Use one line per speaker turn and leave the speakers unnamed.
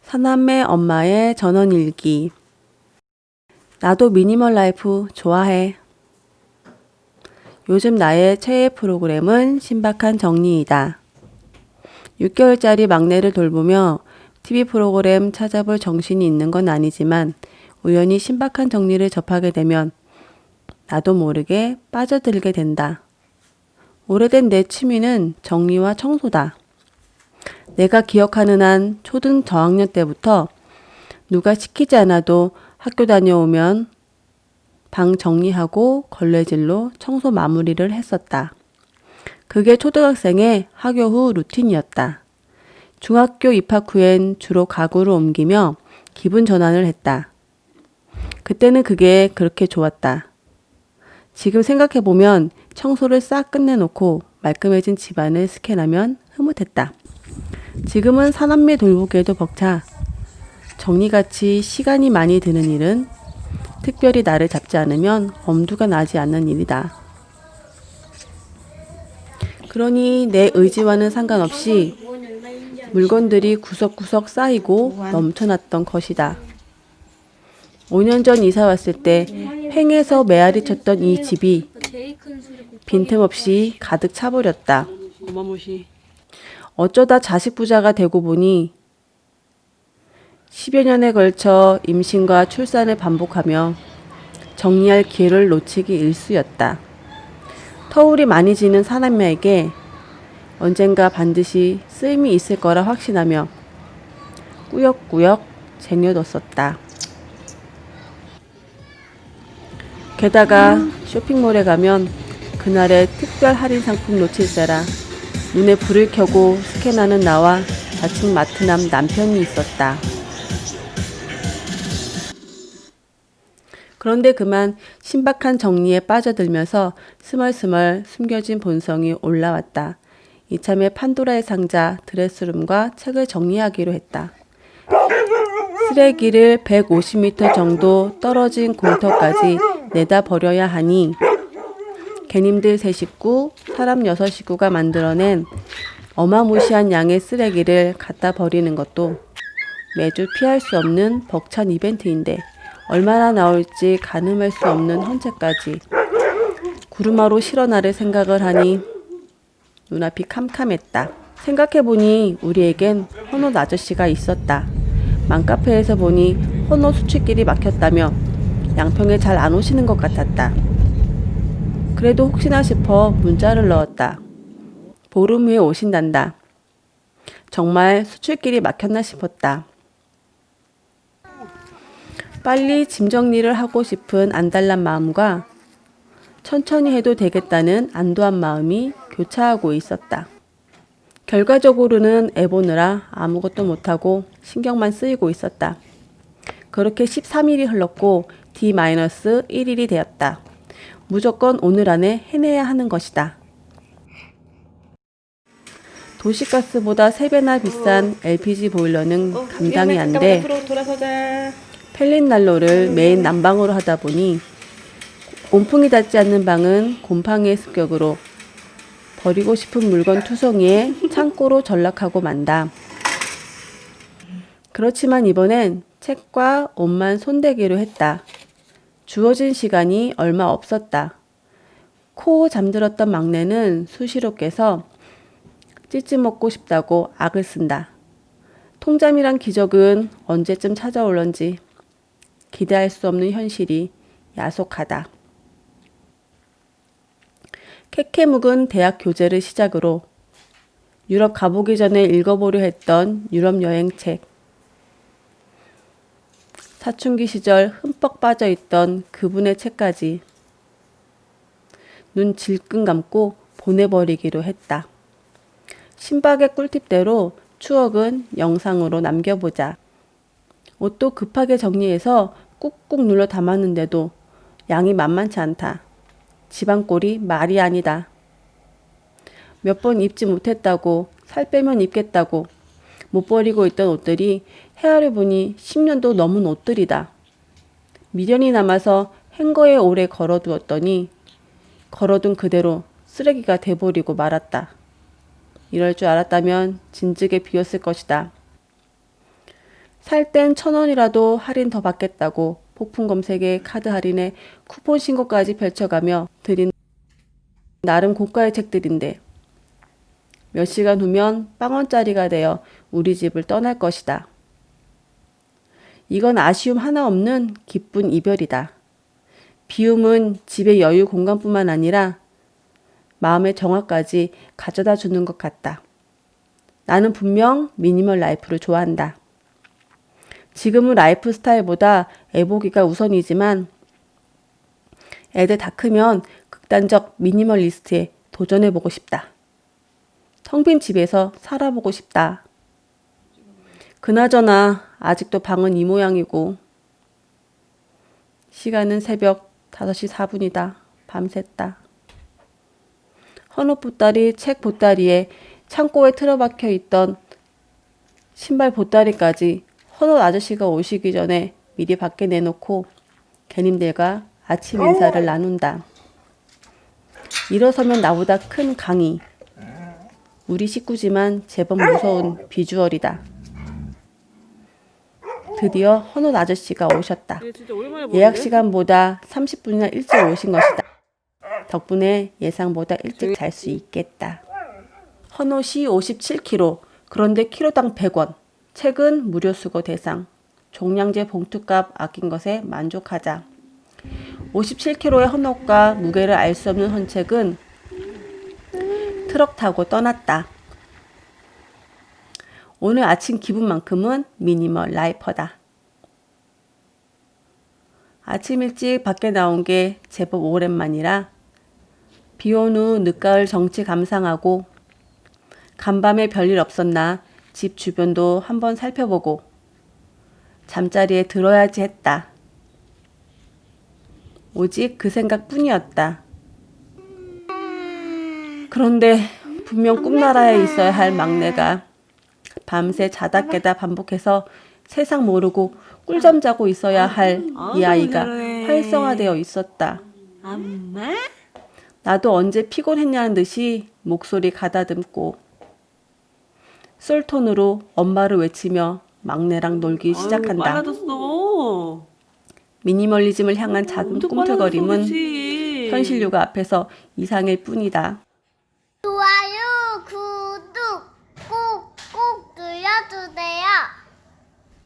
사남매 엄마의 전원일기. 나도 미니멀 라이프 좋아해. 요즘 나의 최애 프로그램은 신박한 정리이다. 6개월짜리 막내를 돌보며 TV 프로그램 찾아볼 정신이 있는 건 아니지만 우연히 신박한 정리를 접하게 되면 나도 모르게 빠져들게 된다. 오래된 내 취미는 정리와 청소다. 내가 기억하는 한 초등 저학년 때부터 누가 시키지 않아도 학교 다녀오면 방 정리하고 걸레질로 청소 마무리를 했었다. 그게 초등학생의 학교 후 루틴이었다. 중학교 입학 후엔 주로 가구를 옮기며 기분 전환을 했다. 그때는 그게 그렇게 좋았다. 지금 생각해보면 청소를 싹 끝내놓고 말끔해진 집안을 스캔하면 흐뭇했다. 지금은 사남매 돌보기에도 벅차. 정리같이 시간이 많이 드는 일은 특별히 나를 잡지 않으면 엄두가 나지 않는 일이다. 그러니 내 의지와는 상관없이 물건들이 구석구석 쌓이고 넘쳐났던 것이다. 5년 전 이사 왔을 때 횡에서 메아리 쳤던 이 집이 빈틈없이 가득 차버렸다. 어쩌다 자식 부자가 되고 보니 10여 년에 걸쳐 임신과 출산을 반복하며 정리할 기회를 놓치기 일쑤였다. 터울이 많이 지는 사남매에게 언젠가 반드시 쓰임이 있을 거라 확신하며 꾸역꾸역 쟁여뒀었다. 게다가 쇼핑몰에 가면 그날의 특별 할인 상품 놓칠세라 눈에 불을 켜고 스캔하는 나와 자칭 마트남 남편이 있었다. 그런데 그만 신박한 정리에 빠져들면서 스멀스멀 숨겨진 본성이 올라왔다. 이참에 판도라의 상자, 드레스룸과 책을 정리하기로 했다. 쓰레기를 150m 정도 떨어진 공터까지 내다 버려야 하니 개님들 3식구, 사람 6식구가 만들어낸 어마무시한 양의 쓰레기를 갖다 버리는 것도 매주 피할 수 없는 벅찬 이벤트인데 얼마나 나올지 가늠할 수 없는 헌책까지 구루마로 실어나를 생각을 하니 눈앞이 캄캄했다. 생각해보니 우리에겐 헌옷 아저씨가 있었다. 맘카페에서 보니 헌옷 수출길이 막혔다며 양평에 잘 안 오시는 것 같았다. 그래도 혹시나 싶어 문자를 넣었다. 보름 후에 오신단다. 정말 수출길이 막혔나 싶었다. 빨리 짐 정리를 하고 싶은 안달난 마음과 천천히 해도 되겠다는 안도한 마음이 교차하고 있었다. 결과적으로는 애 보느라 아무것도 못하고 신경만 쓰이고 있었다. 그렇게 13일이 흘렀고 D-1일이 되었다. 무조건 오늘 안에 해내야 하는 것이다. 도시가스보다 3배나 비싼 LPG 보일러는 감당이 안 돼 펠릿 난로를 메인 난방으로 하다 보니 온풍이 닿지 않는 방은 곰팡이의 습격으로 버리고 싶은 물건 투성이에 창고로 전락하고 만다. 그렇지만 이번엔 책과 옷만 손대기로 했다. 주어진 시간이 얼마 없었다. 코 잠들었던 막내는 수시로 깨서 찌찌 먹고 싶다고 악을 쓴다. 통잠이란 기적은 언제쯤 찾아올런지 기대할 수 없는 현실이 야속하다. 캐캐 묵은 대학 교재를 시작으로 유럽 가보기 전에 읽어보려 했던 유럽 여행책, 사춘기 시절 흠뻑 빠져있던 그분의 책까지 눈 질끈 감고 보내버리기로 했다. 신박의 꿀팁대로 추억은 영상으로 남겨보자. 옷도 급하게 정리해서 꾹꾹 눌러 담았는데도 양이 만만치 않다. 집안꼴이 말이 아니다. 몇 번 입지 못했다고 살 빼면 입겠다고 못 버리고 있던 옷들이 헤아려 보니 10년도 넘은 옷들이다. 미련이 남아서 행거에 오래 걸어두었더니 걸어둔 그대로 쓰레기가 돼버리고 말았다. 이럴 줄 알았다면 진즉에 비웠을 것이다. 살 땐 1,000원이라도 할인 더 받겠다고 폭풍 검색에 카드 할인에 쿠폰 신고까지 펼쳐가며 드린 나름 고가의 책들인데 몇 시간 후면 빵원짜리가 되어 우리 집을 떠날 것이다. 이건 아쉬움 하나 없는 기쁜 이별이다. 비움은 집의 여유 공간뿐만 아니라 마음의 정화까지 가져다 주는 것 같다. 나는 분명 미니멀 라이프를 좋아한다. 지금은 라이프 스타일보다 애보기가 우선이지만 애들 다 크면 극단적 미니멀리스트에 도전해보고 싶다. 텅 빈 집에서 살아보고 싶다. 그나저나 아직도 방은 이 모양이고 시간은 새벽 5시 4분이다. 밤샜다. 헌옷 보따리, 책 보따리에 창고에 틀어박혀 있던 신발 보따리까지 헌옷 아저씨가 오시기 전에 미리 밖에 내놓고 개님들과 아침 인사를 나눈다. 일어서면 나보다 큰 강이. 우리 식구지만 제법 무서운 비주얼이다. 드디어 헌옷 아저씨가 오셨다. 예약 시간보다 30분이나 일찍 오신 것이다. 덕분에 예상보다 일찍 잘 수 있겠다. 헌옷이 57kg, 그런데 키로당 100원. 책은 무료 수거 대상. 종량제 봉투값 아낀 것에 만족하자. 57kg의 헌옷과 무게를 알 수 없는 헌책은 트럭 타고 떠났다. 오늘 아침 기분만큼은 미니멀 라이퍼다. 아침 일찍 밖에 나온 게 제법 오랜만이라 비 온 후 늦가을 정치 감상하고 간밤에 별일 없었나 집 주변도 한번 살펴보고 잠자리에 들어야지 했다. 오직 그 생각뿐이었다. 그런데 분명 꿈나라에 있어야 할 막내가 밤새 자다 깨다 반복해서 세상 모르고 꿀잠 자고 있어야 할 이 아이가 활성화되어 있었다.
엄마?
나도 언제 피곤했냐는 듯이 목소리 가다듬고 솔톤으로 엄마를 외치며 막내랑 놀기 시작한다.
빨라졌어.
미니멀리즘을 향한 작은
엄청
꿈틀거림은
빨라졌어, 그치?
현실 요가 앞에서 이상일 뿐이다.